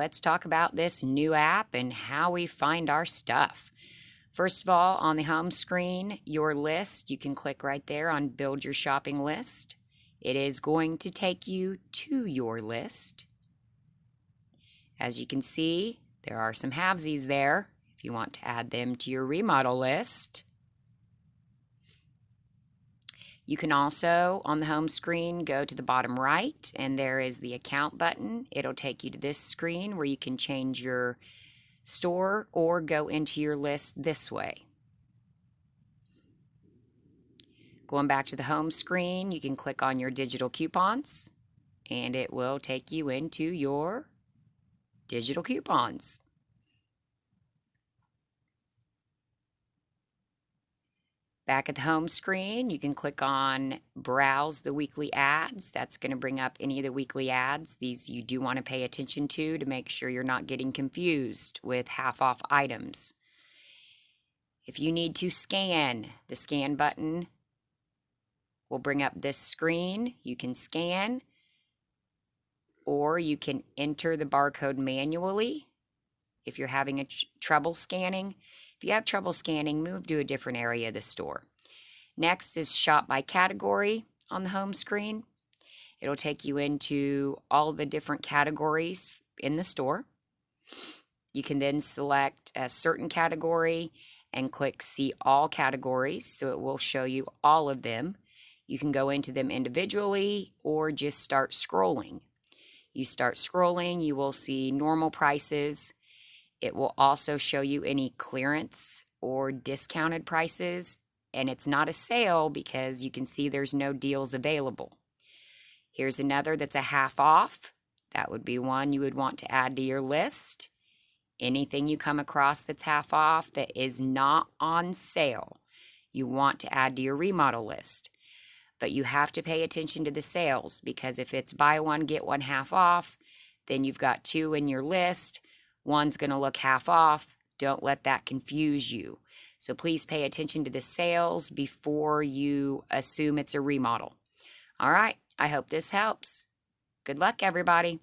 let's talk about this new app and how we find our stuff. First of all, on the home screen, your list, you can click right there on Build Your Shopping List. It is going to take you to your list. As you can see, there are some halvesies there if you want to add them to your remodel list. You can also, on the home screen, go to the bottom right, and there is the account button. It'll take you to this screen where you can change your store or go into your list this way. Going back to the home screen, you can click on your digital coupons, and it will take you into your digital coupons. Back at the home screen, you can click on Browse the Weekly Ads. That's going to bring up any of the weekly ads. These you do want to pay attention to make sure you're not getting confused with half-off items. If you need to scan, the scan button will bring up this screen. You can scan, or you can enter the barcode manually if you're having trouble scanning. If you have trouble scanning, move to a different area of the store. Next is Shop by Category on the home screen. It'll take you into all the different categories in the store. You can then select a certain category and click See All Categories, so it will show you all of them. You can go into them individually or just start scrolling. You start scrolling, you will see normal prices. It will also show you any clearance or discounted prices, and it's not a sale because you can see there's no deals available. Here's another that's a half off. That would be one you would want to add to your list. Anything you come across that's half off that is not on sale, you want to add to your remodel list. But you have to pay attention to the sales, because if it's buy one, get one half off, then you've got two in your list. One's going to look half off. Don't let that confuse you. So please pay attention to the sales before you assume it's a remodel. All right, I hope this helps. Good luck, everybody.